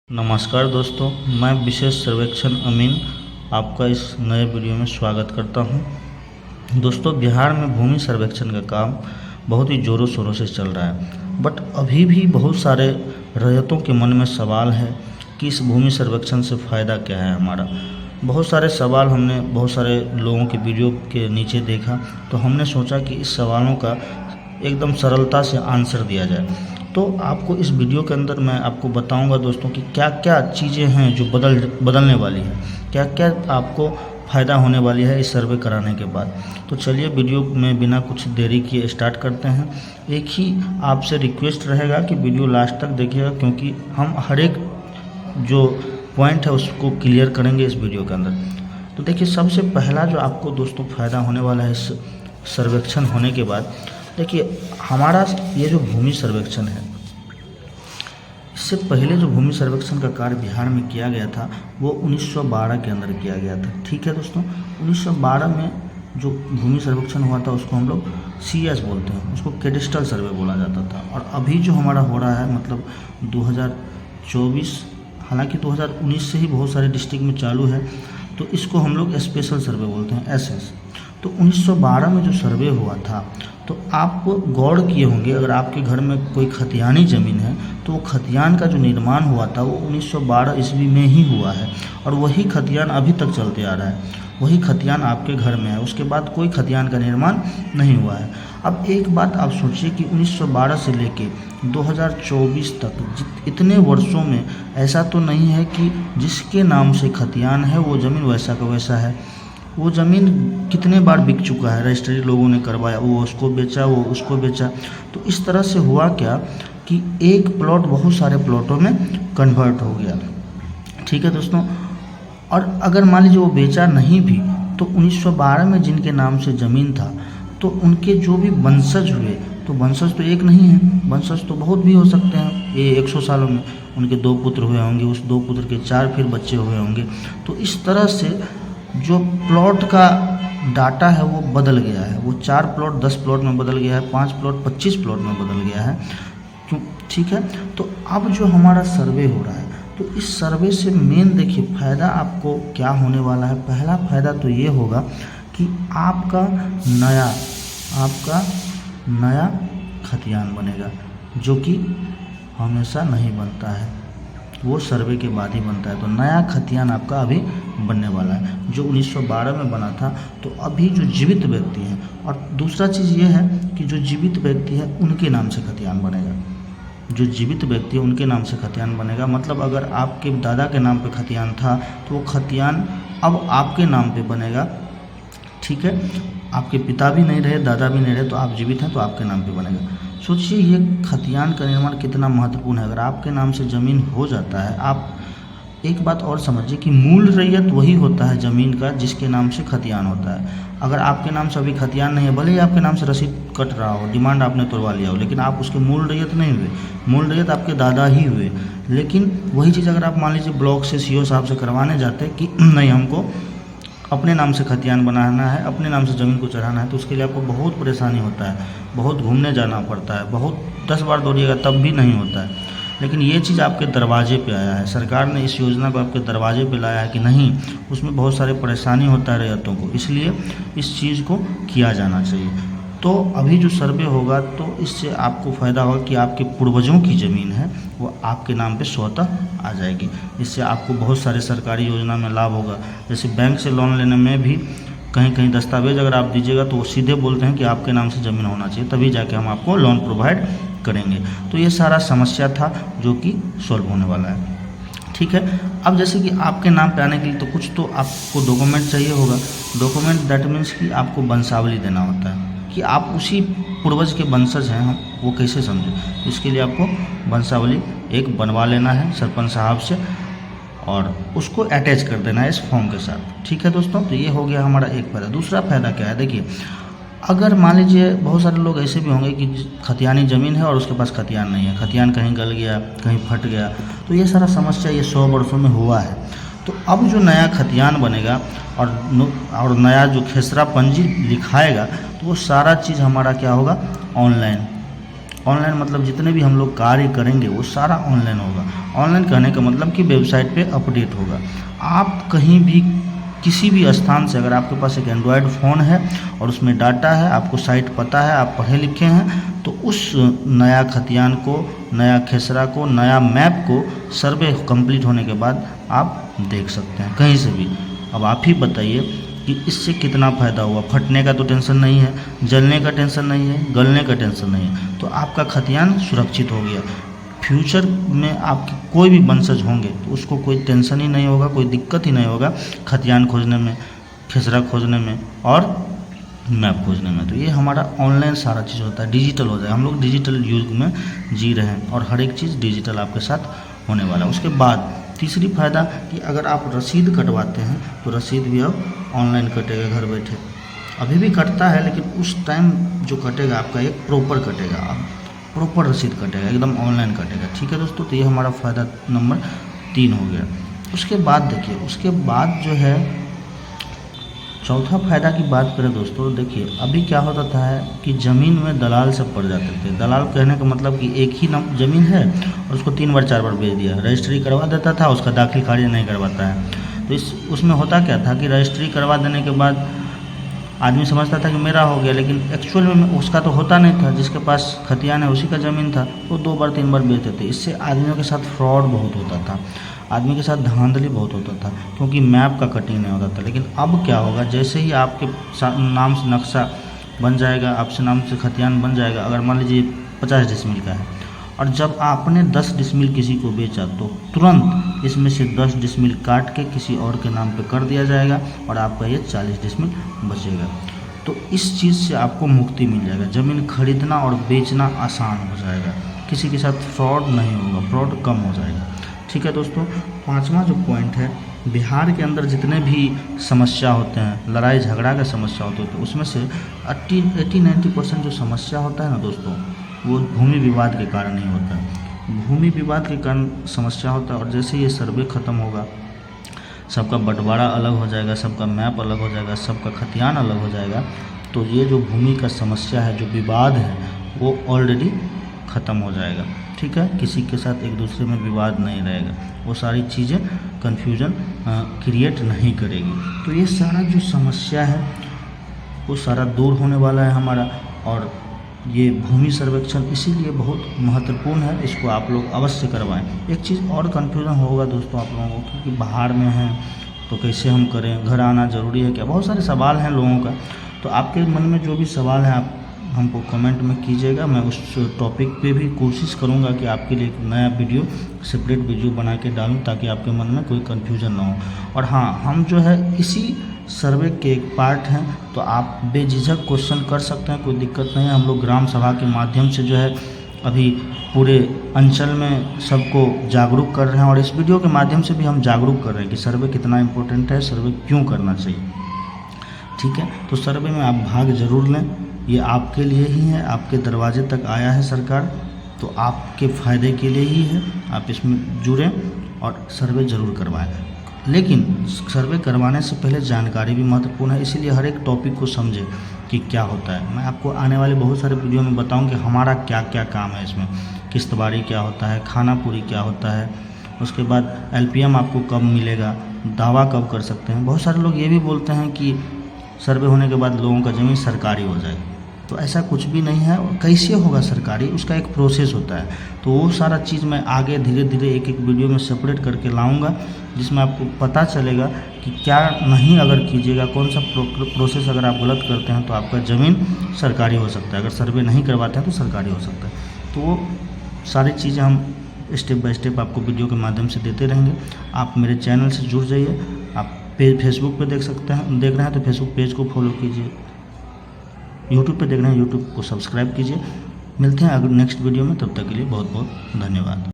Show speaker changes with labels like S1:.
S1: नमस्कार दोस्तों, मैं विशेष सर्वेक्षण अमीन आपका इस नए वीडियो में स्वागत करता हूं। दोस्तों, बिहार में भूमि सर्वेक्षण का काम बहुत ही ज़ोरों शोरों से चल रहा है, बट अभी भी बहुत सारे रैयतों के मन में सवाल है कि इस भूमि सर्वेक्षण से फ़ायदा क्या है हमारा। बहुत सारे सवाल हमने बहुत सारे लोगों के वीडियो के नीचे देखा, तो हमने सोचा कि इस सवालों का एकदम सरलता से आंसर दिया जाए। तो आपको इस वीडियो के अंदर मैं आपको बताऊंगा दोस्तों कि क्या क्या चीज़ें हैं जो बदलने वाली है, क्या क्या आपको फ़ायदा होने वाली है इस सर्वे कराने के बाद। तो चलिए वीडियो में बिना कुछ देरी किए स्टार्ट करते हैं। एक ही आपसे रिक्वेस्ट रहेगा कि वीडियो लास्ट तक देखिएगा, क्योंकि हम हर एक जो पॉइंट है उसको क्लियर करेंगे इस वीडियो के अंदर। तो देखिए, सबसे पहला जो आपको दोस्तों फ़ायदा होने वाला है इस सर्वेक्षण होने के बाद, देखिए हमारा ये जो भूमि सर्वेक्षण है, इससे पहले जो भूमि सर्वेक्षण का कार्य बिहार में किया गया था वो 1912 के अंदर किया गया था। ठीक है दोस्तों, 1912 में जो भूमि सर्वेक्षण हुआ था उसको हम लोग CS बोलते हैं, उसको कैडेस्ट्रल सर्वे बोला जाता था। और अभी जो हमारा हो रहा है मतलब 2024, हालांकि 2019 से ही बहुत सारे डिस्ट्रिक्ट में चालू है, तो इसको हम लोग स्पेशल सर्वे बोलते हैं, SS। तो 1912 में जो सर्वे हुआ था, तो आप गौर किए होंगे, अगर आपके घर में कोई खतियानी ज़मीन है तो वो खतियान का जो निर्माण हुआ था वो 1912 ईस्वी में ही हुआ है, और वही खतियान अभी तक चलते आ रहा है, वही खतियान आपके घर में है। उसके बाद कोई खतियान का निर्माण नहीं हुआ है। अब एक बात आप सोचिए कि 1912 से लेके 2024 तक इतने वर्षों में ऐसा तो नहीं है कि जिसके नाम से खतियान है वो ज़मीन वैसा का वैसा है। वो ज़मीन कितने बार बिक चुका है, रजिस्ट्री लोगों ने करवाया, वो उसको बेचा, वो उसको बेचा। तो इस तरह से हुआ क्या कि एक प्लॉट बहुत सारे प्लॉटों में कन्वर्ट हो गया। ठीक है दोस्तों, और अगर मान लीजिए वो बेचा नहीं भी, तो 1912 में जिनके नाम से ज़मीन था तो उनके जो भी वंशज हुए, तो वंशज तो एक नहीं है, वंशज तो बहुत भी हो सकते हैं। ये 100 सालों में उनके 2 पुत्र हुए होंगे, उस 2 पुत्र के 4 फिर बच्चे हुए होंगे। तो इस तरह से जो प्लॉट का डाटा है वो बदल गया है। वो 4 प्लॉट 10 प्लॉट में बदल गया है, 5 प्लॉट 25 प्लॉट में बदल गया है। क्यों? ठीक है, तो अब जो हमारा सर्वे हो रहा है, तो इस सर्वे से मेन देखिए फ़ायदा आपको क्या होने वाला है। पहला फ़ायदा तो ये होगा कि आपका नया खतियान बनेगा, जो कि हमेशा नहीं बनता है, वो सर्वे के बाद ही बनता है। तो नया खतियान आपका अभी बनने वाला है, जो 1912 में बना था। तो अभी जो जीवित व्यक्ति हैं, और दूसरा चीज़ ये है कि जो जीवित व्यक्ति है उनके नाम से खतियान बनेगा, जो जीवित व्यक्ति है उनके नाम से खतियान बनेगा। मतलब अगर आपके दादा के नाम पे खतियान था तो वो खतियान अब आपके नाम पे बनेगा। ठीक है, आपके पिता भी नहीं रहे, दादा भी नहीं रहे, तो आप जीवित हैं तो आपके नाम पे बनेगा। सोचिए ये खतियान का निर्माण कितना महत्वपूर्ण है। अगर आपके नाम से ज़मीन हो जाता है, आप एक बात और समझिए कि मूल रैयत वही होता है ज़मीन का जिसके नाम से खतियान होता है। अगर आपके नाम से अभी खतियान नहीं है, भले ही आपके नाम से रसीद कट रहा हो, डिमांड आपने तोड़वा लिया हो, लेकिन आप उसके मूल रैयत नहीं हुए, मूल रैयत आपके दादा ही हुए। लेकिन वही चीज़ अगर आप मान लीजिए ब्लॉक से CO साहब से करवाने जाते कि नहीं, हमको अपने नाम से खतियान बनाना है, अपने नाम से ज़मीन को चढ़ाना है, तो उसके लिए आपको बहुत परेशानी होता है, बहुत घूमने जाना पड़ता है, बहुत 10 बार दौड़िएगा तब भी नहीं होता है। लेकिन ये चीज़ आपके दरवाजे पे आया है, सरकार ने इस योजना को आपके दरवाजे पे लाया है कि नहीं, उसमें बहुत सारे परेशानी होता है रैयतों को, इसलिए इस चीज़ को किया जाना चाहिए। तो अभी जो सर्वे होगा तो इससे आपको फ़ायदा होगा कि आपके पूर्वजों की ज़मीन है वो आपके नाम पे स्वतः आ जाएगी। इससे आपको बहुत सारे सरकारी योजना में लाभ होगा। जैसे बैंक से लोन लेने में भी कहीं कहीं दस्तावेज अगर आप दीजिएगा तो वो सीधे बोलते हैं कि आपके नाम से ज़मीन होना चाहिए, तभी जाके हम आपको लोन प्रोवाइड करेंगे। तो ये सारा समस्या था जो कि सॉल्व होने वाला है। ठीक है, अब जैसे कि आपके नाम पे आने के लिए तो कुछ तो आपको डॉक्यूमेंट चाहिए होगा। डॉक्यूमेंट दैट मीन्स कि आपको वंशावली देना होता है कि आप उसी पूर्वज के वंशज हैं, हम वो कैसे समझें। इसके लिए आपको वंशावली एक बनवा लेना है सरपंच साहब से, और उसको अटैच कर देना है इस फॉर्म के साथ। ठीक है दोस्तों, तो ये हो गया हमारा एक फ़ायदा। दूसरा फ़ायदा क्या है, देखिए अगर मान लीजिए बहुत सारे लोग ऐसे भी होंगे कि खतियानी ज़मीन है और उसके पास खतियान नहीं है, खतियान कहीं गल गया, कहीं फट गया, तो ये सारा समस्या ये 100 वर्षों में हुआ है। तो अब जो नया खतियान बनेगा और नया जो खेसरा पंजी लिखाएगा, तो वो सारा चीज़ हमारा क्या होगा, ऑनलाइन ऑनलाइन मतलब जितने भी हम लोग कार्य करेंगे वो सारा ऑनलाइन होगा। ऑनलाइन कहने का मतलब कि वेबसाइट पे अपडेट होगा। आप कहीं भी किसी भी स्थान से, अगर आपके पास एक एंड्रॉयड फ़ोन है और उसमें डाटा है, आपको साइट पता है, आप पढ़े लिखे हैं, तो उस नया खतियान को, नया खेसरा को, नया मैप को सर्वे कंप्लीट होने के बाद आप देख सकते हैं कहीं से भी। अब आप ही बताइए कि इससे कितना फ़ायदा हुआ। फटने का तो टेंशन नहीं है, जलने का टेंशन नहीं है, गलने का टेंशन नहीं है, तो आपका खतियान सुरक्षित हो गया। फ्यूचर में आपके कोई भी वंशज होंगे तो उसको कोई टेंशन ही नहीं होगा, कोई दिक्कत ही नहीं होगा खतियान खोजने में, खेसरा खोजने में और मैप खोजने में। तो ये हमारा ऑनलाइन सारा चीज़ होता है, डिजिटल हो जाए। हम लोग डिजिटल युग में जी रहे हैं और हर एक चीज़ डिजिटल आपके साथ होने वाला है। उसके बाद तीसरी फ़ायदा कि अगर आप रसीद कटवाते हैं तो रसीद भी अब ऑनलाइन कटेगा घर बैठे। अभी भी कटता है लेकिन उस टाइम जो कटेगा आपका एक प्रॉपर कटेगा, आप प्रॉपर रसीद कटेगा, एकदम ऑनलाइन कटेगा। ठीक है दोस्तों, तो ये हमारा फ़ायदा नंबर 3 हो गया। उसके बाद देखिए, उसके बाद जो है चौथा फ़ायदा की बात करें दोस्तों, देखिए अभी क्या होता था कि ज़मीन में दलाल सब पड़ जाते थे। दलाल कहने का मतलब कि एक ही ज़मीन है और उसको 3 बार 4 बार बेच दिया, रजिस्ट्री करवा देता था, उसका दाखिल खारिज नहीं करवाता है। तो उसमें होता क्या था कि रजिस्ट्री करवा देने के बाद आदमी समझता था कि मेरा हो गया, लेकिन एक्चुअल में उसका तो होता नहीं था। जिसके पास खतियान है उसी का ज़मीन था, वो 2 बार 3 बार बेचते थे। इससे आदमियों के साथ फ्रॉड बहुत होता था, आदमी के साथ धांधली बहुत होता था, क्योंकि मैप का कटिंग नहीं होता था। लेकिन अब क्या होगा, जैसे ही आपके नाम से नक्शा बन जाएगा, आपसे नाम से खतियान बन जाएगा, अगर मान लीजिए 50 डिसमिल का है और जब आपने 10 डिसमिल किसी को बेचा तो तुरंत इसमें से 10 डिसमिल काट के किसी और के नाम पे कर दिया जाएगा और आपका ये 40 डिसमिल बचेगा। तो इस चीज़ से आपको मुक्ति मिल जाएगा, ज़मीन खरीदना और बेचना आसान हो जाएगा, किसी के साथ फ्रॉड नहीं होगा, फ्रॉड कम हो जाएगा। ठीक है दोस्तों, 5वां जो पॉइंट है, बिहार के अंदर जितने भी समस्या होते हैं, लड़ाई झगड़ा का समस्या होते हैं, तो उसमें से 80-90% जो समस्या होता है ना दोस्तों, वो भूमि विवाद के कारण ही होता है। भूमि विवाद के कारण समस्या होता है और जैसे ये सर्वे ख़त्म होगा, सबका बंटवारा अलग हो जाएगा, सबका मैप अलग हो जाएगा, सबका खतियान अलग हो जाएगा, तो ये जो भूमि का समस्या है, जो विवाद है, वो ऑलरेडी ख़त्म हो जाएगा। ठीक है, किसी के साथ एक दूसरे में विवाद नहीं रहेगा, वो सारी चीज़ें कन्फ्यूजन क्रिएट नहीं करेगी। तो ये सारा जो समस्या है वो सारा दूर होने वाला है हमारा। और ये भूमि सर्वेक्षण इसीलिए बहुत महत्वपूर्ण है, इसको आप लोग अवश्य करवाएं। एक चीज़ और कन्फ्यूजन होगा दोस्तों आप लोगों को कि बाहर में हैं तो कैसे हम करें, घर आना ज़रूरी है क्या, बहुत सारे सवाल हैं लोगों का। तो आपके मन में जो भी सवाल है आप हमको कमेंट में कीजिएगा, मैं उस टॉपिक पे भी कोशिश करूंगा कि आपके लिए एक नया वीडियो, सेपरेट वीडियो बना के डालूं, ताकि आपके मन में कोई कन्फ्यूजन ना हो। और हाँ, हम जो है इसी सर्वे के एक पार्ट हैं, तो आप बेझिझक क्वेश्चन कर सकते हैं, कोई दिक्कत नहीं है। हम लोग ग्राम सभा के माध्यम से जो है अभी पूरे अंचल में सबको जागरूक कर रहे हैं और इस वीडियो के माध्यम से भी हम जागरूक कर रहे हैं कि सर्वे कितना इम्पोर्टेंट है, सर्वे क्यों करना चाहिए। ठीक है, तो सर्वे में आप भाग जरूर लें, ये आपके लिए ही है, आपके दरवाजे तक आया है सरकार, तो आपके फ़ायदे के लिए ही है। आप इसमें जुड़ें और सर्वे ज़रूर करवाएं। लेकिन सर्वे करवाने से पहले जानकारी भी महत्वपूर्ण है, इसीलिए हर एक टॉपिक को समझें कि क्या होता है। मैं आपको आने वाले बहुत सारे वीडियो में बताऊं कि हमारा क्या क्या काम है इसमें, किश्तवाड़ी क्या होता है, खानापुरी क्या होता है, उसके बाद LPM आपको कब मिलेगा, दावा कब कर सकते हैं। बहुत सारे लोग ये भी बोलते हैं कि सर्वे होने के बाद लोगों का ज़मीन सरकारी हो जाए, तो ऐसा कुछ भी नहीं है। कैसे होगा सरकारी, उसका एक प्रोसेस होता है। तो वो सारा चीज़ मैं आगे धीरे धीरे एक एक वीडियो में सेपरेट करके लाऊंगा, जिसमें आपको पता चलेगा कि क्या नहीं अगर कीजिएगा, कौन सा प्रोसेस अगर आप गलत करते हैं तो आपका ज़मीन सरकारी हो सकता है, अगर सर्वे नहीं करवाते हैं तो सरकारी हो सकता है। तो वो सारी चीज़ें हम स्टेप बाय स्टेप आपको वीडियो के माध्यम से देते रहेंगे। आप मेरे चैनल से जुड़ जाइए। आप फेसबुक पे देख सकते हैं, देख रहे हैं तो फेसबुक पेज को फॉलो कीजिए, यूट्यूब पे देख रहे हैं यूट्यूब को सब्सक्राइब कीजिए। मिलते हैं अगर नेक्स्ट वीडियो में, तब तक के लिए बहुत बहुत धन्यवाद।